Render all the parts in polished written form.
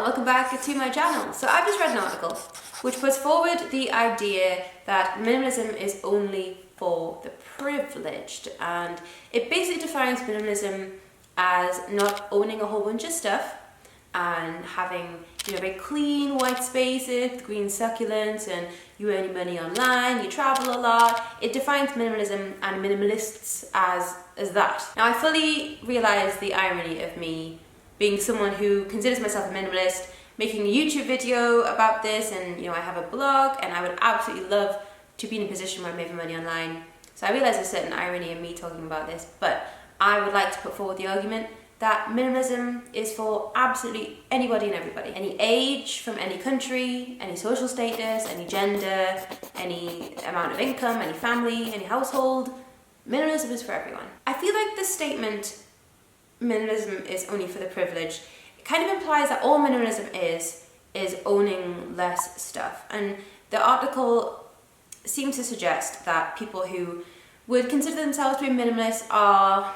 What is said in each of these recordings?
welcome back to my channel. So I've just read an article which puts forward the idea that minimalism is only for the privileged, and it basically defines minimalism as not owning a whole bunch of stuff and having very clean white spaces, green succulents, and you earn your money online, you travel a lot. It defines minimalism and minimalists as that. Now I fully realise the irony of me being someone who considers myself a minimalist, making a YouTube video about this, and I have a blog, and I would absolutely love to be in a position where I'm making money online. So I realise there's a certain irony in me talking about this, but I would like to put forward the argument that minimalism is for absolutely anybody and everybody. Any age, from any country, any social status, any gender, any amount of income, any family, any household. Minimalism is for everyone. I feel like the statement, minimalism is only for the privileged, it kind of implies that all minimalism is owning less stuff. And the article seems to suggest that people who would consider themselves to be minimalist are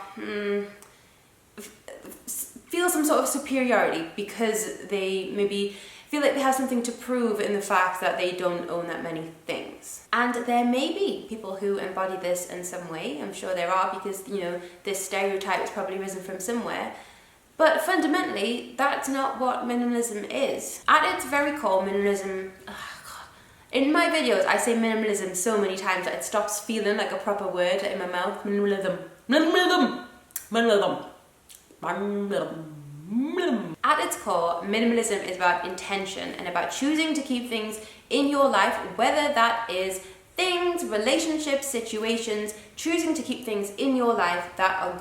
feel some sort of superiority because they maybe feel like they have something to prove in the fact that they don't own that many things. And there may be people who embody this in some way. I'm sure there are, because this stereotype has probably risen from somewhere. But fundamentally, that's not what minimalism is. At its very core, minimalism... In my videos, I say minimalism so many times that it stops feeling like a proper word in my mouth. Minimalism. Minimalism. Minimalism. At its core, minimalism is about intention and about choosing to keep things in your life, whether that is things, relationships, situations, choosing to keep things in your life that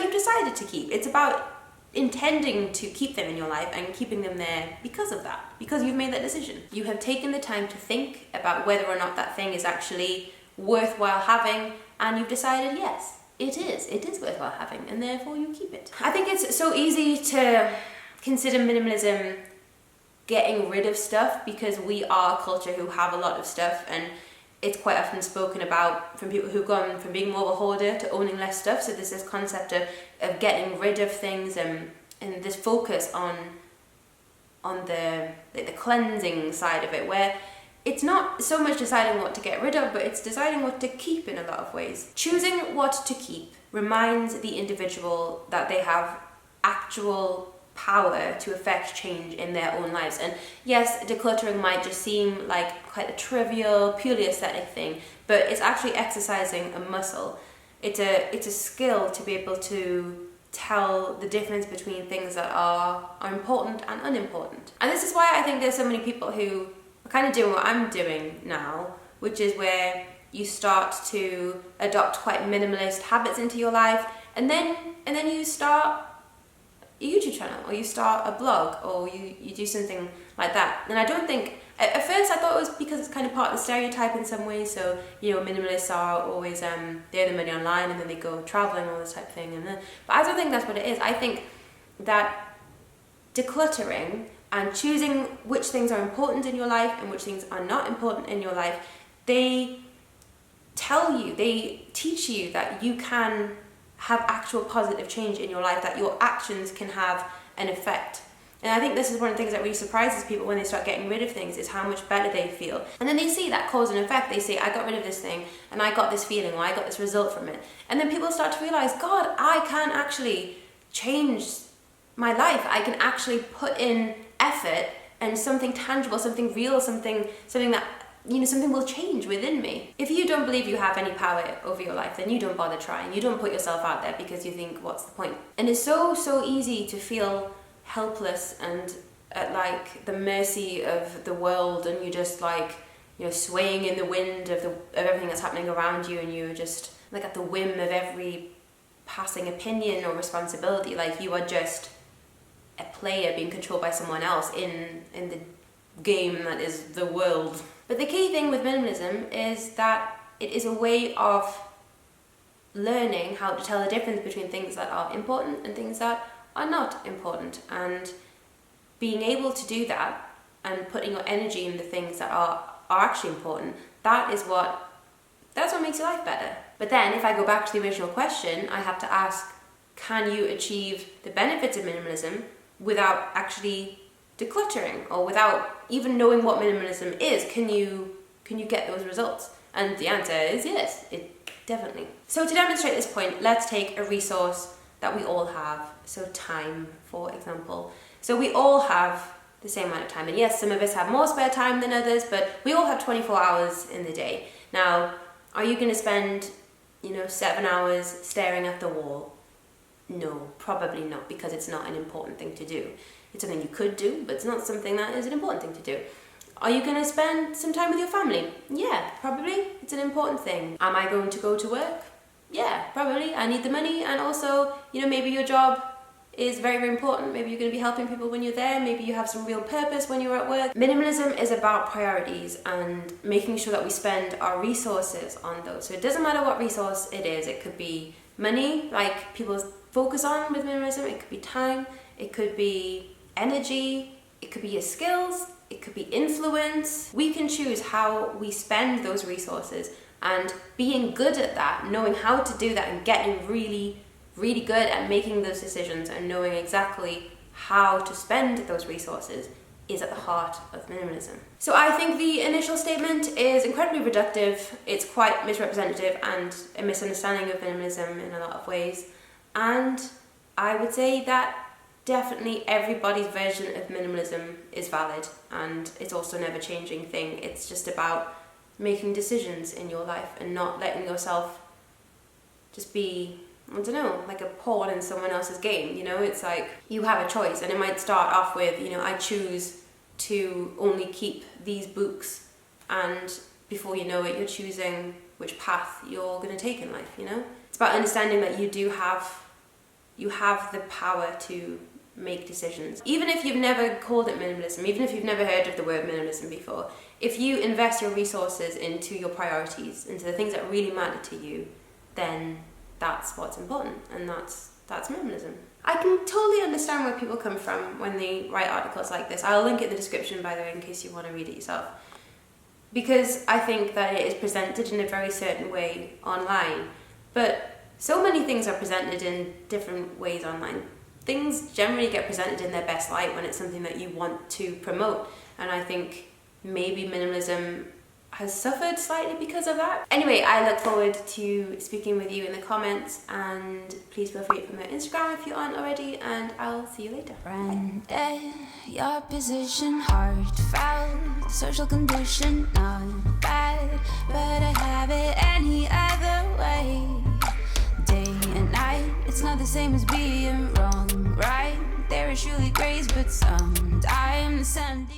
you've decided to keep. It's about intending to keep them in your life and keeping them there because of that, because you've made that decision. You have taken the time to think about whether or not that thing is actually worthwhile having, and you've decided, yes, it is worthwhile having, and therefore you keep it. I think it's so easy to consider minimalism getting rid of stuff because we are a culture who have a lot of stuff, and it's quite often spoken about from people who've gone from being more of a hoarder to owning less stuff. So there's this concept of getting rid of things, and this focus on the cleansing side of it, where it's not so much deciding what to get rid of, but it's deciding what to keep in a lot of ways. Choosing what to keep reminds the individual that they have actual power to affect change in their own lives. And yes, decluttering might just seem like quite a trivial, purely aesthetic thing, but it's actually exercising a muscle. It's a skill to be able to tell the difference between things that are important and unimportant. And this is why I think there's so many people who are kind of doing what I'm doing now, which is where you start to adopt quite minimalist habits into your life, and then you start a YouTube channel, or you start a blog, or you do something like that. And I don't think, at first I thought it was because it's kind of part of the stereotype in some ways. So minimalists are always they earn the money online and then they go traveling, all this type of thing. But I don't think that's what it is. I think that decluttering and choosing which things are important in your life and which things are not important in your life, they teach you that you can have actual positive change in your life, that your actions can have an effect. And I think this is one of the things that really surprises people when they start getting rid of things, is how much better they feel. And then they see that cause and effect. They say, I got rid of this thing and I got this feeling, or I got this result from it. And then people start to realize, God, I can actually change my life. I can actually put in effort, and something tangible, something real, something that something will change within me. If you don't believe you have any power over your life, then you don't bother trying. You don't put yourself out there because you think, what's the point? And it's so easy to feel helpless and at the mercy of the world, and you just swaying in the wind of everything that's happening around you, and you're just at the whim of every passing opinion or responsibility. You are just a player being controlled by someone else in the game that is the world. But the key thing with minimalism is that it is a way of learning how to tell the difference between things that are important and things that are not important, and being able to do that and putting your energy in the things that are actually important, that's what makes your life better. But then if I go back to the original question, I have to ask, can you achieve the benefits of minimalism without actually decluttering, or without even knowing what minimalism is, can you get those results? And the answer is yes, definitely. So to demonstrate this point, let's take a resource that we all have. So time, for example. So we all have the same amount of time, and yes, some of us have more spare time than others, but we all have 24 hours in the day. Now, are you going to spend 7 hours staring at the wall? No, probably not, because it's not an important thing to do. It's something you could do, but it's not something that is an important thing to do. Are you going to spend some time with your family? Yeah, probably. It's an important thing. Am I going to go to work? Yeah, probably. I need the money, and also, maybe your job is very, very important. Maybe you're going to be helping people when you're there. Maybe you have some real purpose when you're at work. Minimalism is about priorities and making sure that we spend our resources on those. So it doesn't matter what resource it is. It could be money, like people focus on with minimalism. It could be time. It could be energy. It could be your skills. It could be influence. We can choose how we spend those resources, and being good at that, knowing how to do that, and getting really, really good at making those decisions and knowing exactly how to spend those resources is at the heart of minimalism. So I think the initial statement is incredibly reductive. It's quite misrepresentative and a misunderstanding of minimalism in a lot of ways. And I would say that definitely everybody's version of minimalism is valid, and it's also a never changing thing. It's just about making decisions in your life and not letting yourself just be, like a pawn in someone else's game. It's like you have a choice, and it might start off with, I choose to only keep these books, and before you know it, you're choosing which path you're going to take in life. It's about understanding that you have the power to make decisions. Even if you've never called it minimalism, even if you've never heard of the word minimalism before, if you invest your resources into your priorities, into the things that really matter to you, then that's what's important, and that's minimalism. I can totally understand where people come from when they write articles like this. I'll link it in the description, by the way, in case you want to read it yourself. Because I think that it is presented in a very certain way online, but so many things are presented in different ways online. Things generally get presented in their best light when it's something that you want to promote, and I think maybe minimalism has suffered slightly because of that. Anyway, I look forward to speaking with you in the comments, and please feel free to promote Instagram if you aren't already, and I'll see you later. Branded, your position heartfelt, social condition not bad, but I have it any other way. Day and night, it's not the same as being wrong, right? There is surely grace, but sometimes Sunday